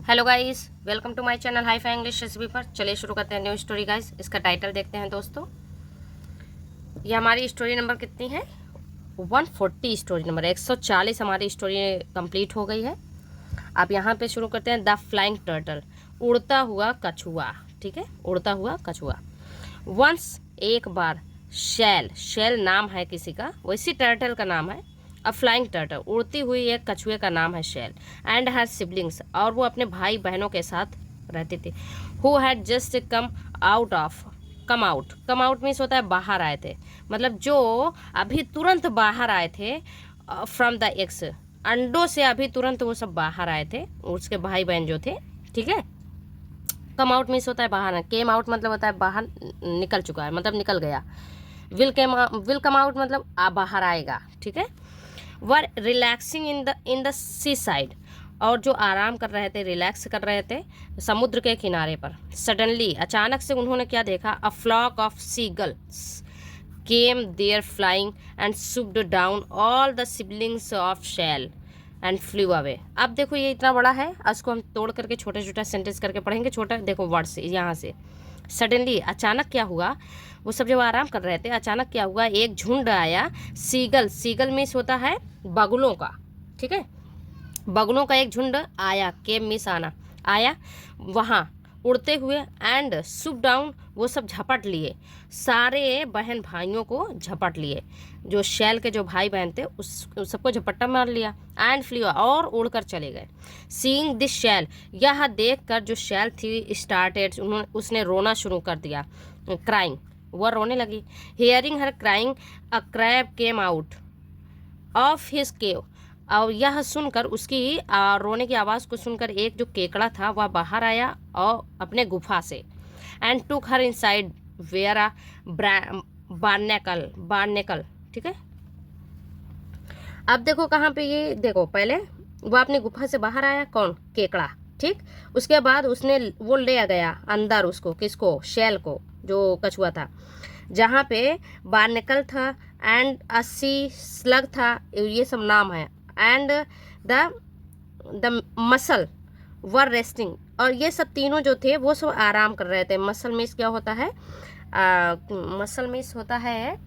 Hello guys, welcome to my channel hi fi English recipe पर। चलिए शुरू करते हैं न्यू स्टोरी गाइस। इसका टाइटल देखते हैं दोस्तों। ये हमारी स्टोरी नंबर कितनी है? 140 स्टोरी नंबर 140 हमारी स्टोरी कंप्लीट हो गई है। अब यहाँ पे शुरू करते हैं द फ्लाइंग टर्टल, उड़ता हुआ कछुआ। ठीक है, उड़ता हुआ कछुआ। वंस एक बार, शैल, शैल नाम है किसी का, वैसी टर्टल का नाम है। अ फ्लाइंग टर्टल, उड़ती हुई एक कछुए का नाम है शैल। एंड हर सिबलिंग्स, और वो अपने भाई बहनों के साथ रहते थे। Who had just come out means होता है बाहर आए थे, मतलब जो अभी तुरंत बाहर आए थे फ्रॉम द एग्स, अंडों से अभी तुरंत वो सब बाहर आए थे, उसके भाई बहन जो थे। ठीक है, कम आउट मीन्स होता है बाहर, केम आउट मतलब होता है बाहर निकल चुका है, मतलब निकल गया। विल कम आउट मतलब बाहर आएगा। ठीक है। Were relaxing in the sea side, और जो आराम कर रहे थे, रिलैक्स कर रहे थे समुद्र के किनारे पर। सडनली, अचानक से उन्होंने क्या देखा? A flock of seagulls came there flying and swooped down all the siblings of Shell and flew away. अब देखो ये इतना बड़ा है, इसको हम तोड़ करके छोटा छोटा सेंटेंस करके पढ़ेंगे। छोटा देखो वर्ड्स यहाँ से। सडनली, अचानक क्या हुआ? वो सब जब आराम कर रहे थे, अचानक क्या हुआ? एक झुंड आया। सीगल, सीगल मीन्स होता है बगुलों का। ठीक है, बगुलों का एक झुंड आया, के मिस आना, आया वहाँ उड़ते हुए। एंड सुप डाउन, वो सब झपट लिए, सारे बहन भाइयों को झपट लिए। जो शैल के जो भाई बहन थे उस सबको झपट्टा मार लिया। एंड फ्लू, और उड़कर चले गए। सीइंग दिस शैल, यह देख कर जो शैल थी स्टार्टेड, उसने रोना शुरू कर दिया। क्राइंग, वह रोने लगी। Hearing her crying, a crab came out of his cave, और यह सुनकर, उसकी रोने की आवाज़ को सुनकर, एक जो केकड़ा था वह बाहर आया और अपने गुफा से। And took her inside where a barnacle. ठीक है, अब देखो कहाँ पे, ये देखो पहले वो अपनी गुफा से बाहर आया, कौन? केकड़ा। ठीक, उसके बाद उसने वो ले गया अंदर उसको, किसको? शैल को, जो कछुआ था, जहाँ पे बार्नेकल था एंड अस्सी स्लग था, ये सब नाम है। And the the muscle were resting, और ये सब तीनों जो थे वो सब आराम कर रहे थे। मसल मीन्स क्या होता है? मसल मीन्स होता है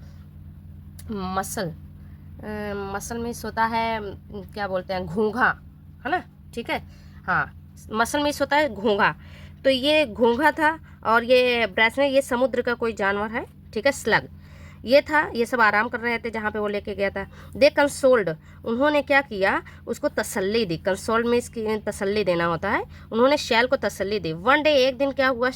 मसल मसल मीन्स होता है, क्या बोलते हैं, घोंघा, है ना? ठीक है, हाँ, मसल मीन्स होता है घोंघा। तो ये घोंघा था, और ये ब्रैसने, ये समुद्र का कोई जानवर है। ठीक है, स्लग ये था। ये सब आराम कर रहे थे जहाँ पे वो लेके गया था। दे कंसोल्ड, उन्होंने क्या किया? उसको तसल्ली दी। कंसोल्ड मीन्स की तसल्ली देना होता है। उन्होंने शैल को तसल्ली दी। वन डे, एक दिन क्या हुआ?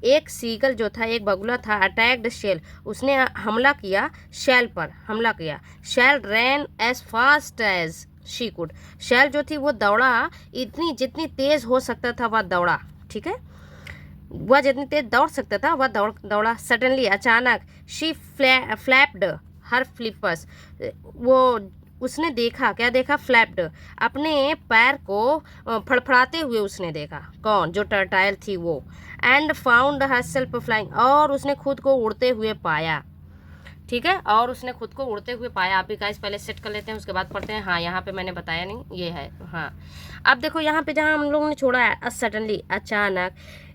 एक सीगल जो था, एक बगुला था, अटैक्ड शैल, उसने हमला किया, शैल पर हमला किया। Shell ran as fast as she could, Shell जो थी वो दौड़ा, इतनी जितनी तेज हो सकता था वह दौड़ा। ठीक है, वह जितनी तेज दौड़ सकता था वह दौड़ा। सडनली, अचानक, शी फ्लैप्ड हर फ्लिपर्स, वो उसने देखा, क्या देखा? फ्लैप्ड, अपने पैर को फड़फड़ाते हुए उसने देखा। कौन? जो टर्टाइल थी वो। And found her self flying, और उसने खुद को उड़ते हुए पाया। ठीक है, और उसने खुद को उड़ते हुए पाया। आप भी गाइस पहले सेट कर लेते हैं, उसके बाद पढ़ते हैं। हाँ, यहाँ पे मैंने बताया नहीं, ये है। हाँ, अब देखो यहाँ पे जहाँ हम लोगों ने छोड़ा है, सडनली, अचानक,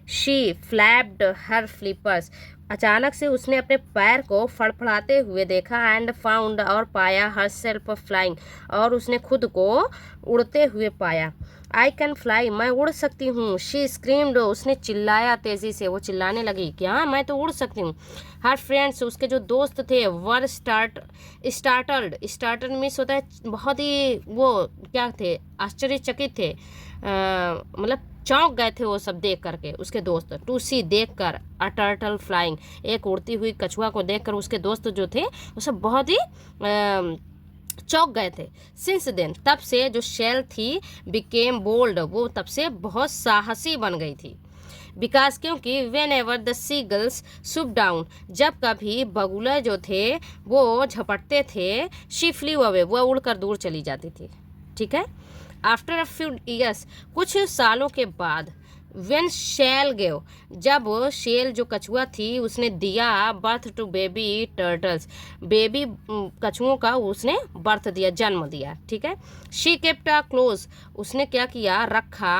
शी फ्लैप्ड हर फ्लिपर्स, अचानक से उसने अपने पैर को फड़फड़ाते हुए देखा। एंड फाउंड, और पाया, हर सेल्फ फ्लाइंग, और उसने खुद को उड़ते हुए पाया। आई कैन फ्लाई, मैं उड़ सकती हूँ। शी स्क्रीम्ड, उसने चिल्लाया तेजी से, वो चिल्लाने लगी कि हाँ मैं तो उड़ सकती हूँ। हर फ्रेंड्स, उसके जो दोस्त थे, वर स्टार्टल्ड मीन्स होता है बहुत ही, वो क्या थे? आश्चर्यचकित थे, मतलब चौंक गए थे वो सब देख करके, उसके दोस्त। टू सी, देख कर, अ टर्टल फ्लाइंग, एक उड़ती हुई कछुआ को देखकर उसके दोस्त जो थे वो सब बहुत ही चौंक गए थे। सिंस देन, तब से जो शैल थी, बिकेम बोल्ड, वो तब से बहुत साहसी बन गई थी। बिकॉज, क्योंकि whenever the seagulls swoop down, जब कभी बगुला जो थे वो झपटते थे, शी फ्लू अवे, वह उड़कर दूर चली जाती थी। ठीक है, आफ्टर अ फ्यू ईयर्स, कुछ सालों के बाद, व्हेन शेल गेव, जब शेल जो कछुआ थी उसने दिया birth to baby turtles, baby कछुओं का उसने बर्थ दिया, जन्म दिया, ठीक है। शी केप्ट अ क्लोज, उसने क्या किया, रखा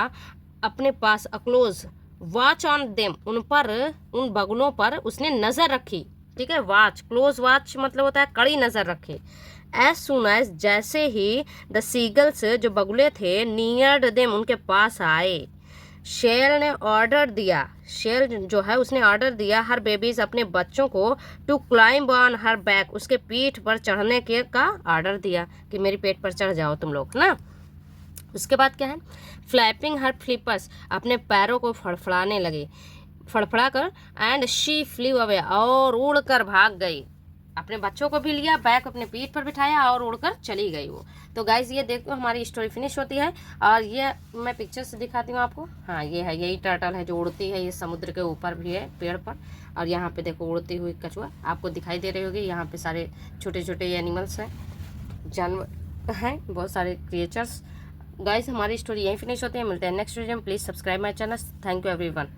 अपने पास, a close watch on them, उन पर, उन बगुलों पर उसने नजर रखी, ठीक है। वॉच, क्लोज वॉच मतलब होता है कड़ी नजर रखे। एज सुन एज, जैसे ही द सीगल्स जो बगुले थे, नियर्ड देम, उनके पास आए, शेल ने ऑर्डर दिया, शेल जो है उसने ऑर्डर दिया, हर बेबीज अपने बच्चों को, to climb on her back, उसके पीठ पर चढ़ने के का ऑर्डर दिया कि मेरी पेट पर चढ़ जाओ तुम लोग ना। उसके बाद क्या है, फ्लैपिंग हर फ्लिपर्स, अपने पैरों को फड़फड़ाने लगे, फड़फड़ा कर, एंड शी फ्ली अवे, और उड़कर भाग गई, अपने बच्चों को भी लिया, बैक अपने पीठ पर बिठाया और उड़कर चली गई वो। तो गाइज ये देखो हमारी स्टोरी फिनिश होती है। और ये मैं पिक्चर से दिखाती हूँ आपको। हाँ ये है, यही टर्टल है जो उड़ती है, ये समुद्र के ऊपर भी है पेड़ पर। और यहाँ पे देखो उड़ती हुई कछुआ आपको दिखाई दे रही होगी। यहाँ पे सारे छोटे छोटे एनिमल्स हैं, जानवर हैं, बहुत सारे क्रिएचर्स। गाइज हमारी स्टोरी यहीं फिनिश होती है, मिलते हैं नेक्स्ट वीडियो में। Please subscribe my channel. Thank you everyone.